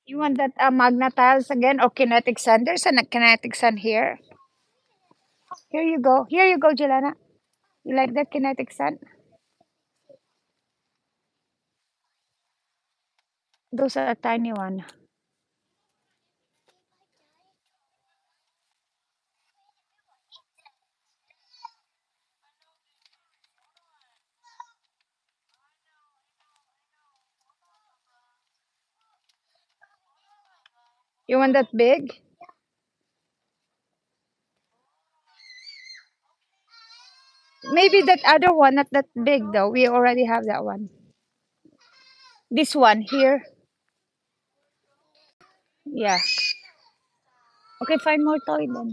You want that Magna tiles again or kinetic sand? There's a kinetic sand here. Here you go. Here you go, Jelana. You like that kinetic sand? Those are tiny one. You want that big? Maybe that other one, not that big though. We already have that one. This one here. Yeah. Okay, find more toy then.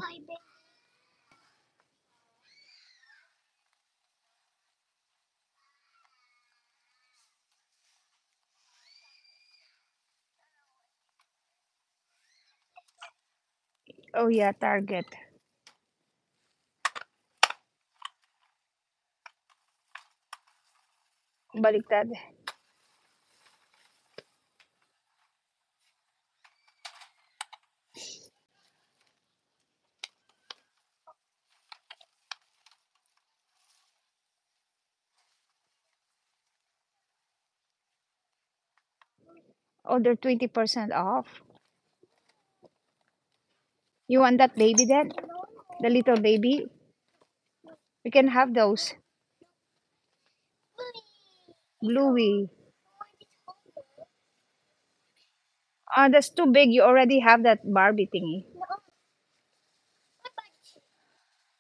Oh yeah, Target. Baliktad. Oh, they're 20% off. You want that baby then? The little baby? We can have those. Bluey. That's too big. You already have that Barbie thingy.